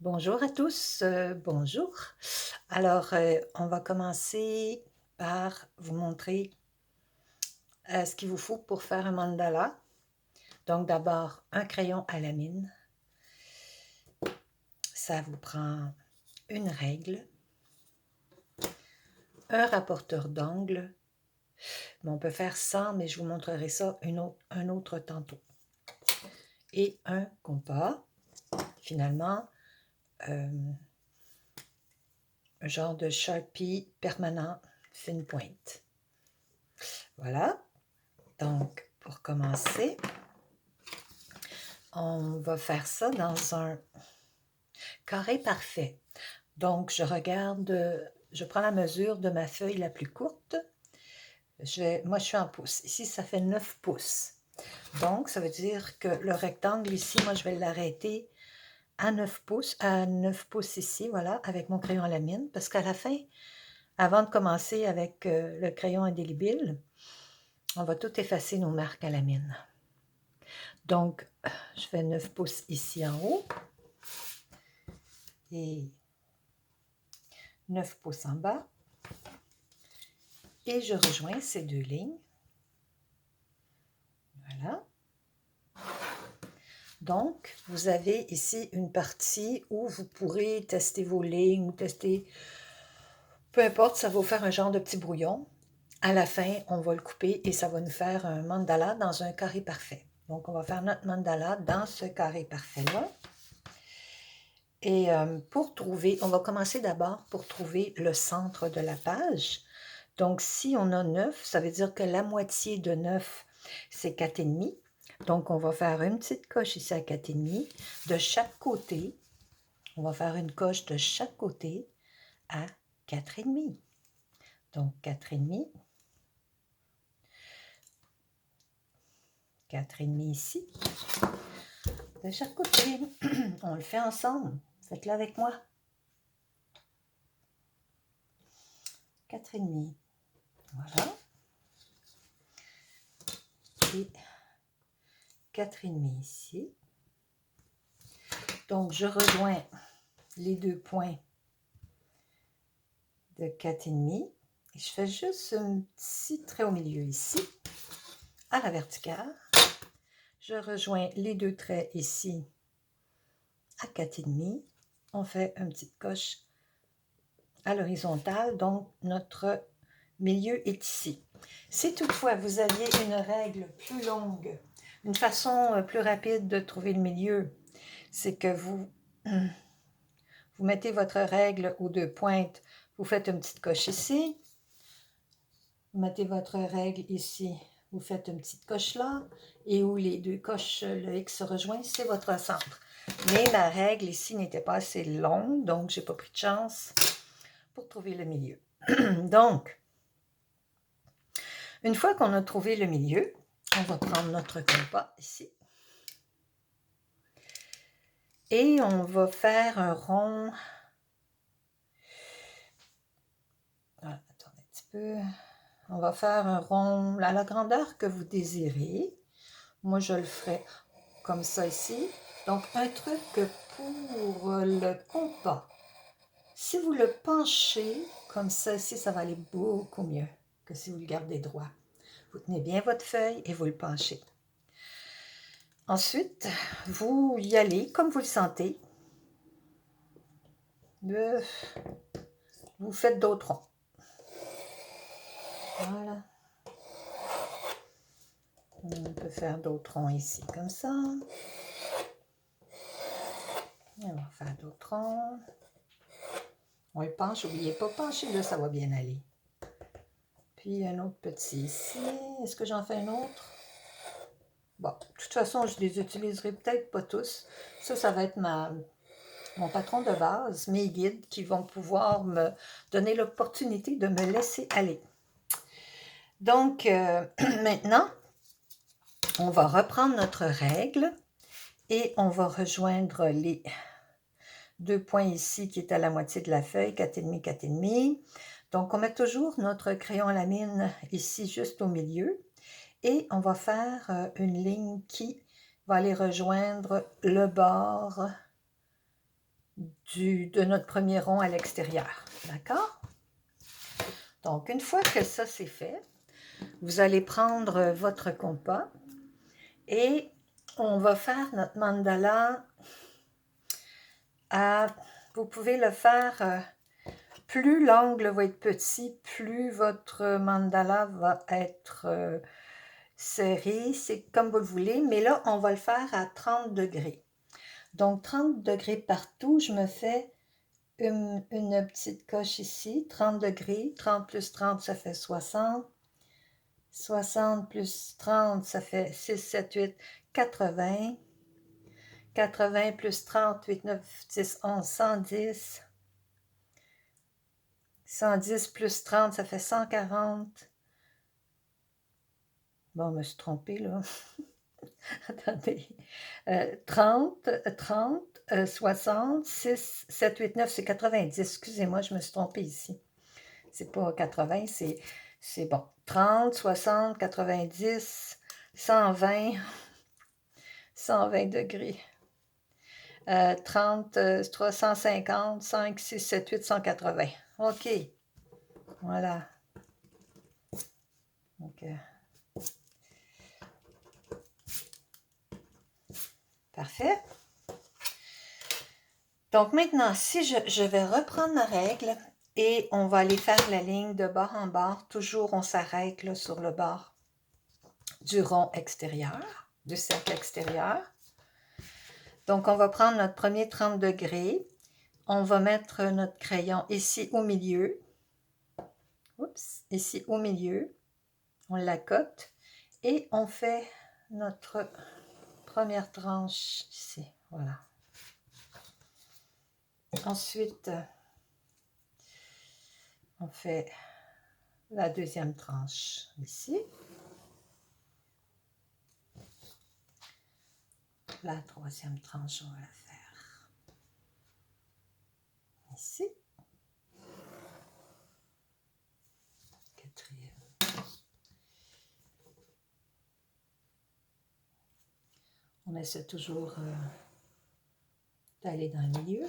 Bonjour à tous, bonjour. Alors, on va commencer par vous montrer ce qu'il vous faut pour faire un mandala. Donc d'abord, un crayon à la mine. Ça vous prend une règle, un rapporteur d'angles. Bon, on peut faire 100, mais je vous montrerai ça un autre tantôt. Et un compas, finalement, un genre de Sharpie permanent fine pointe. Voilà. Donc, pour commencer, on va faire ça dans un carré parfait. Donc, je prends la mesure de ma feuille la plus courte. Moi, je suis en pouces. Ici, ça fait 9 pouces. Donc, ça veut dire que le rectangle ici, moi, je vais l'arrêter à 9 pouces ici, voilà, avec mon crayon à la mine. Parce qu'à la fin, avant de commencer avec le crayon indélébile, on va tout effacer nos marques à la mine. Donc, je fais 9 pouces ici en haut et 9 pouces en bas. Et je rejoins ces deux lignes. Voilà. Donc, vous avez ici une partie où vous pourrez tester vos lignes ou tester, peu importe, ça va vous faire un genre de petit brouillon. À la fin, on va le couper et ça va nous faire un mandala dans un carré parfait. Donc, on va faire notre mandala dans ce carré parfait-là. Et on va commencer d'abord pour trouver le centre de la page. Donc, si on a 9, ça veut dire que la moitié de 9, c'est 4,5. Donc, on va faire une petite coche ici à 4,5 de chaque côté. On va faire une coche de chaque côté à 4,5. Donc, 4,5. 4,5 ici. De chaque côté. On le fait ensemble. Faites-le avec moi. 4,5. Voilà. Et 4,5 ici. Donc, je rejoins les deux points de 4,5. Et je fais juste un petit trait au milieu ici, à la verticale. Je rejoins les deux traits ici à 4,5. On fait une petite coche à l'horizontale, donc notre milieu est ici. Si toutefois vous aviez une règle plus longue, une façon plus rapide de trouver le milieu, c'est que vous mettez votre règle aux deux pointes, vous faites une petite coche ici, vous mettez votre règle ici, vous faites une petite coche là, et où les deux coches, le X se rejoint, c'est votre centre. Mais ma règle ici n'était pas assez longue, donc j'ai pas pris de chance pour trouver le milieu. Donc, une fois qu'on a trouvé le milieu, on va prendre notre compas ici. Et on va faire un rond. Ah, attendez un petit peu. On va faire un rond à la grandeur que vous désirez. Moi, je le ferai comme ça ici. Donc, un truc pour le compas. Si vous le penchez comme ça ici, ça va aller beaucoup mieux que si vous le gardez droit. Vous tenez bien votre feuille et vous le penchez. Ensuite, vous y allez comme vous le sentez. Vous faites d'autres ronds. Voilà. On peut faire d'autres ronds ici, comme ça. On va faire d'autres ronds. On le penche, n'oubliez pas, pencher là, ça va bien aller. Puis un autre petit ici. Est-ce que j'en fais un autre? Bon, de toute façon, je les utiliserai peut-être pas tous. Ça va être mon patron de base, mes guides qui vont pouvoir me donner l'opportunité de me laisser aller. Donc, maintenant, on va reprendre notre règle et on va rejoindre les deux points ici qui est à la moitié de la feuille, 4,5, 4,5. Donc, on met toujours notre crayon à la mine ici juste au milieu et on va faire une ligne qui va aller rejoindre le bord de notre premier rond à l'extérieur. D'accord? Donc, une fois que ça c'est fait, vous allez prendre votre compas et on va faire notre mandala vous pouvez le faire, plus l'angle va être petit, plus votre mandala va être serré, c'est comme vous le voulez, mais là, on va le faire à 30 degrés. Donc, 30 degrés partout, je me fais une petite coche ici, 30 degrés, 30 plus 30, ça fait 60, 60 plus 30, ça fait 6, 7, 8, 80, 80 plus 30, 8, 9, 10, 11, 110, 110 plus 30, ça fait 140. Bon, je me suis trompée, là. Attendez. 30, 30, 60, 6, 7, 8, 9, c'est 90. Excusez-moi, je me suis trompée ici. C'est pas 80, c'est bon. 30, 60, 90, 120, 120 degrés. 30, 350, 5, 6, 7, 8, 180. OK. Voilà. Donc, parfait. Donc maintenant, si je vais reprendre ma règle et on va aller faire la ligne de bord en bord. Toujours, on s'arrête là sur le bord du rond extérieur, du cercle extérieur. Donc, on va prendre notre premier 30 degrés. On va mettre notre crayon ici au milieu. Oups, ici au milieu. On l'accote et on fait notre première tranche ici. Voilà. Ensuite, on fait la deuxième tranche ici. La troisième tranche, on va la faire ici. Quatrième. On essaie toujours d'aller dans le milieu.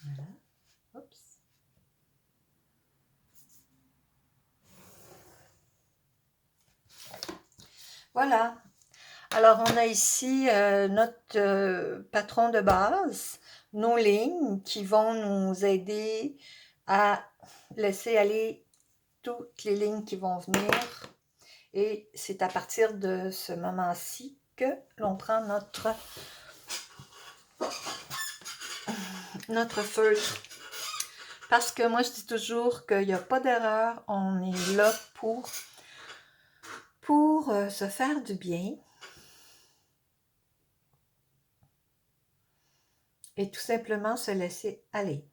Voilà. Oups. Voilà. Alors, on a ici notre patron de base, nos lignes qui vont nous aider à laisser aller toutes les lignes qui vont venir. Et c'est à partir de ce moment-ci que l'on prend notre feutre. Parce que moi, je dis toujours qu'il n'y a pas d'erreur. On est là pour se faire du bien. Et tout simplement se laisser aller.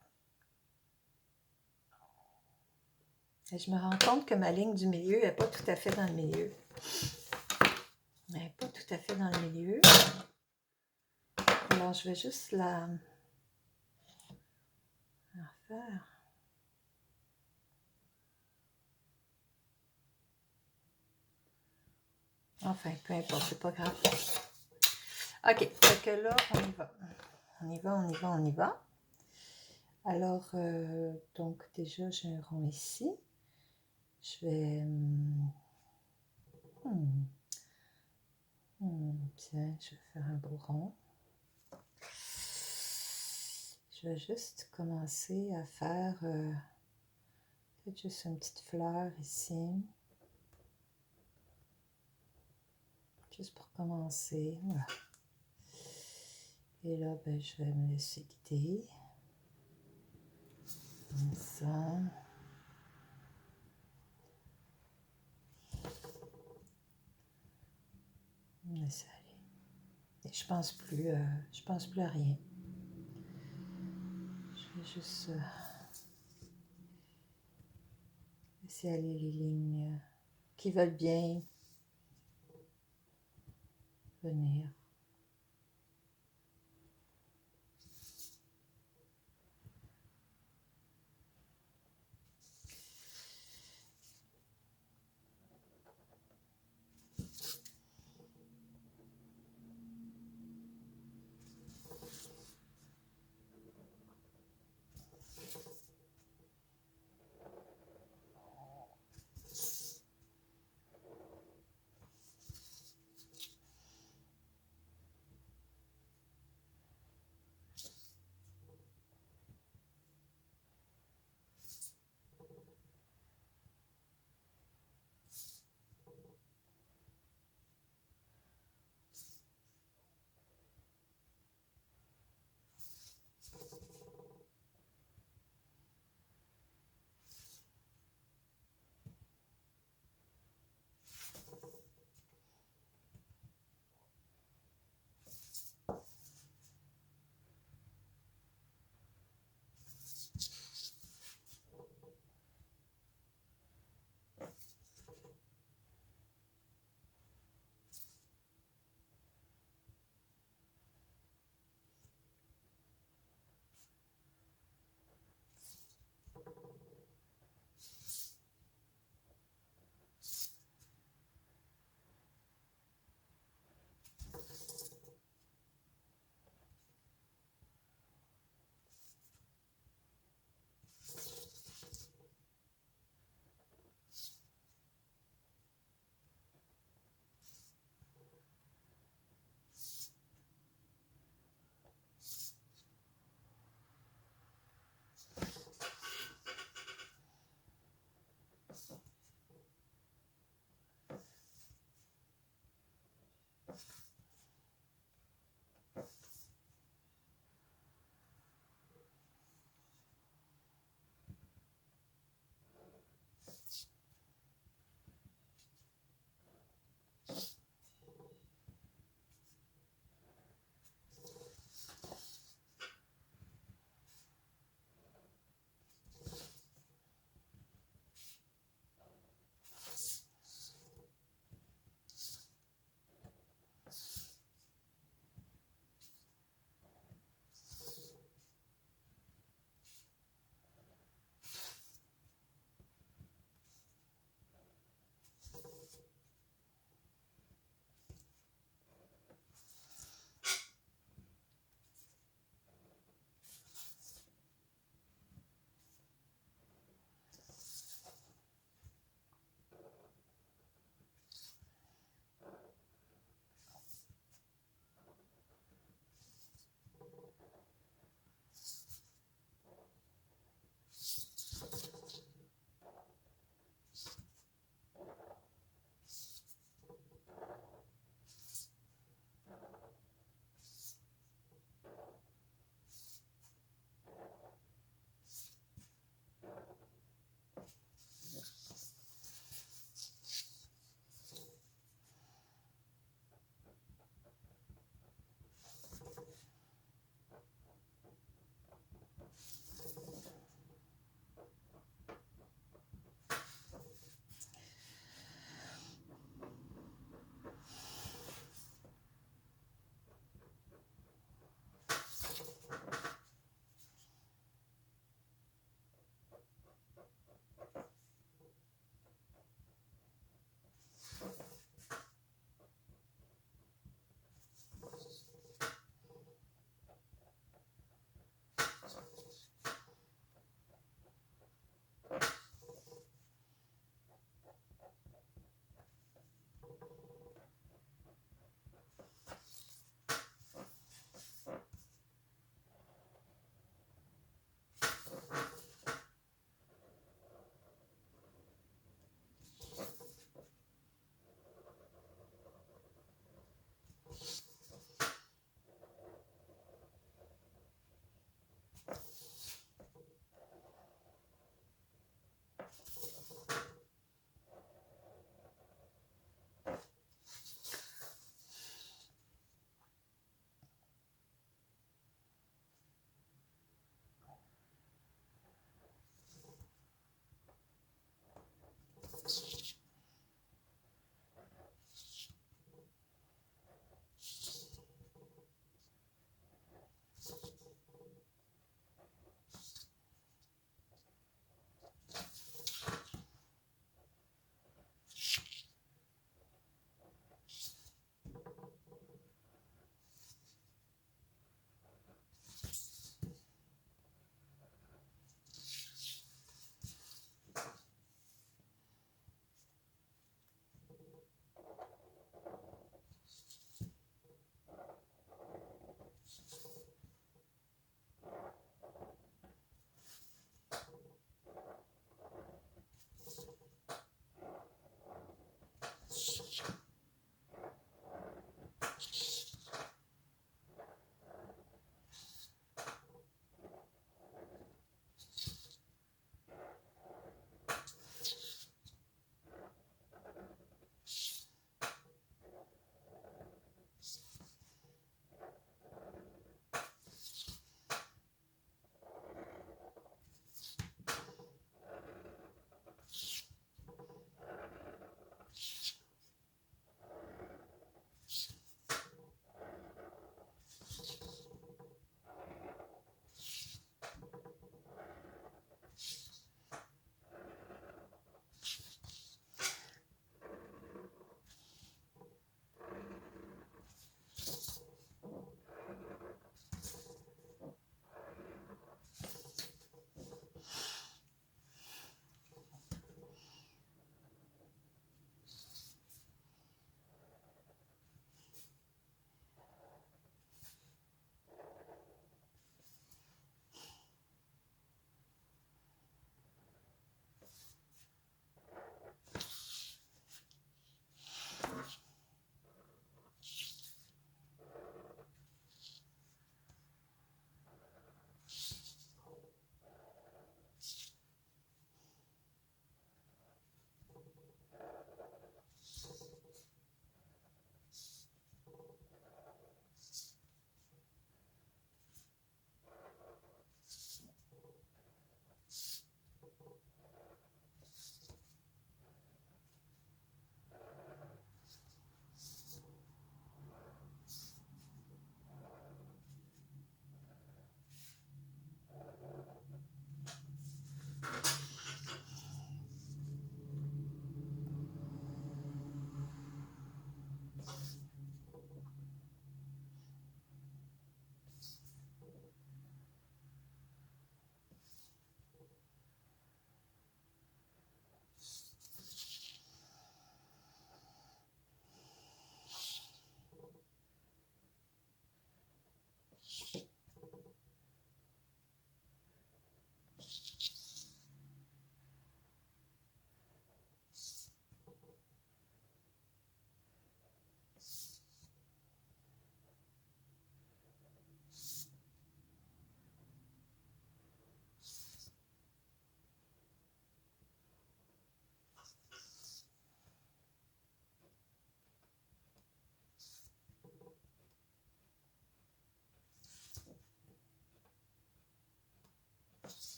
Et je me rends compte que ma ligne du milieu n'est pas tout à fait dans le milieu. Elle n'est pas tout à fait dans le milieu. Alors, je vais juste la faire. Enfin, peu importe, c'est pas grave. OK, fait que là, on y va. On y va, on y va, on y va. Alors, donc déjà, j'ai un rond ici. Je vais... tiens, je vais faire un beau rond. Je vais juste commencer à faire peut-être juste une petite fleur ici. Juste pour commencer. Voilà. Et là, ben, je vais me laisser guider. Comme ça. Laisser aller. Et je pense plus à rien. Je vais juste laisser aller les lignes qui veulent bien venir.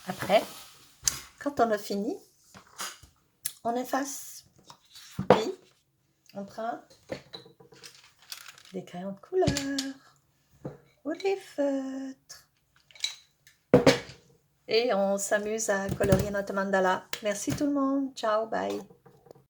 Après, quand on a fini, on efface. Puis, on prend des crayons de couleur ou des feutres. Et on s'amuse à colorier notre mandala. Merci tout le monde. Ciao, bye.